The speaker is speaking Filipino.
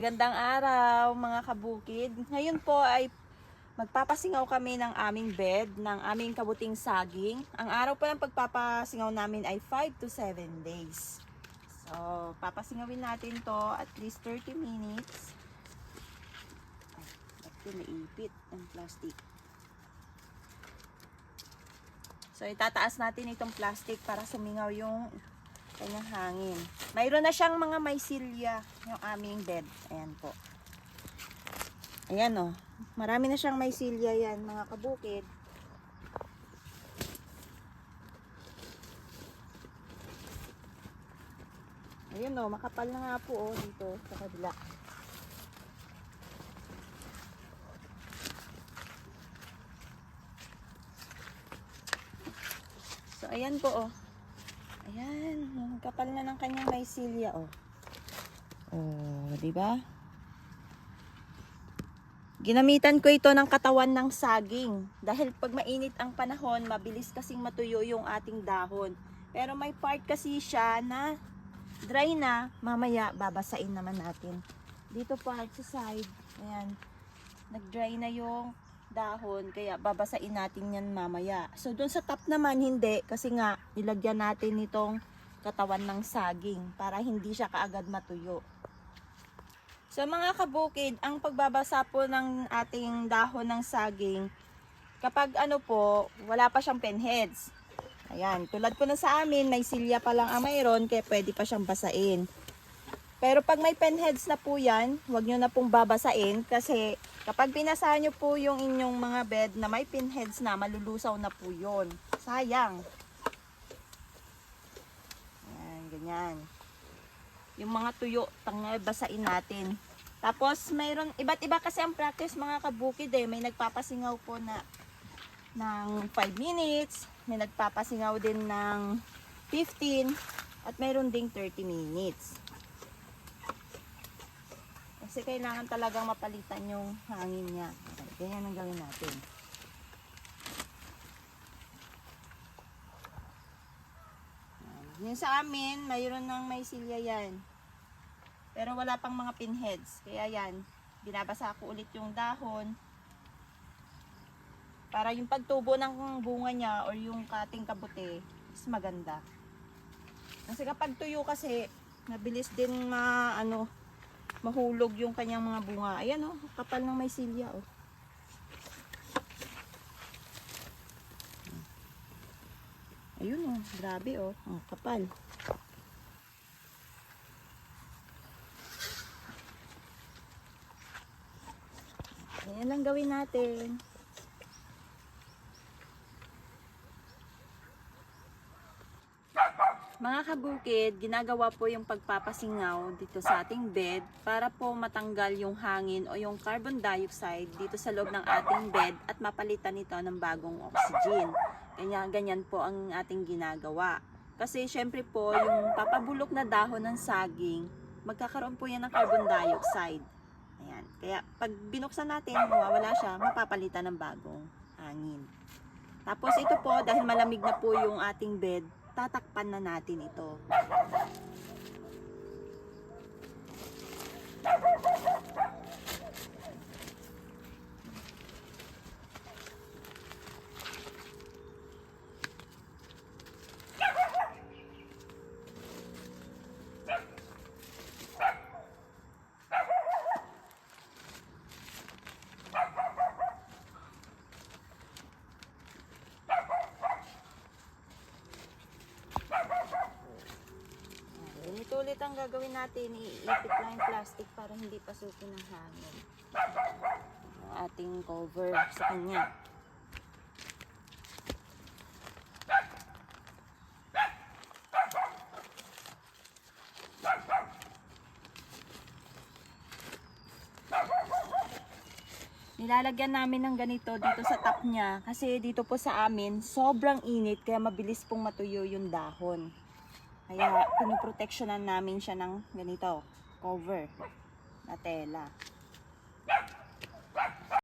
Gandang araw mga kabukid. Ngayon po ay magpapasingaw kami ng aming bed, ng aming kabuting saging. Ang araw po ng pagpapasingaw namin ay 5 to 7 days. So, papasingawin natin to at least 30 minutes. Ay, ito naipit ang plastic. So, itataas natin itong plastic para sumingaw yung kanyang hangin. Mayroon na siyang mga mycelia yung aming bed. Ayan po. Ayan o. Marami na siyang mycelia yan mga kabukid. Ayan o. Makapal na nga po o dito sa kabila. So ayan po o. Ayan, kapal na ng kanyang mycelia, oh. Oh, di ba? Ginamitan ko ito ng katawan ng saging dahil pag mainit ang panahon, mabilis kasing matuyo yung ating dahon. Pero may part kasi siya na dry na, mamaya babasain naman natin. Dito part sa side, ayan. Nag-dry na yung dahon, kaya babasain natin yan mamaya. So doon sa top naman hindi, kasi nga nilagyan natin itong katawan ng saging para hindi siya kaagad matuyo. So mga kabukid, ang pagbabasa po ng ating dahon ng saging, kapag ano po, wala pa siyang pinheads. Ayan, tulad po na sa amin, may silya pa lang ang mayroon, kaya pwede pa siyang basain. Pero pag may pinheads na po yan, huwag nyo na pong babasain kasi kapag pinasahan nyo po yung inyong mga bed na may pinheads na, malulusaw na po yun. Sayang. Ayan, ganyan. Yung mga tuyo, basain natin. Tapos, mayroon, iba't iba kasi ang practice mga kabukid eh. May nagpapasingaw po na ng 5 minutes, may nagpapasingaw din ng 15, at mayroon ding 30 minutes. Kasi kailangan talagang mapalitan yung hangin niya. Ganyan ang gawin natin. Yung sa amin, mayroon ng mycelia yan. Pero wala pang mga pinheads. Kaya yan, binabasa ko ulit yung dahon. Para yung pagtubo ng bunga niya or yung kating kabuti is maganda. Kasi kapag tuyo kasi, mabilis din mahulog yung kanyang mga bunga. Ayan oh, kapal ng mycelia oh. Ayun oh, grabe oh, kapal. Ayan lang gawin natin. Mga kabukid, ginagawa po yung pagpapasingaw dito sa ating bed para po matanggal yung hangin o yung carbon dioxide dito sa loob ng ating bed at mapalitan ito ng bagong oxygen. Ganyan po ang ating ginagawa. Kasi syempre po, yung papabulok na dahon ng saging, magkakaroon po yan ng carbon dioxide. Ayan. Kaya pag binuksan natin, mawawala siya, mapapalitan ng bagong hangin. Tapos ito po, dahil malamig na po yung ating bed, tatakpan na natin ito. Ulit ang gagawin natin, iipit lang yung plastic para hindi pasukin ng hangin. Ang ating cover sa kanya. Nilalagyan namin ng ganito dito sa top niya kasi dito po sa amin sobrang init kaya mabilis pong matuyo yung dahon. Kaya pinoproteksyonan namin siya ng ganito, cover na tela.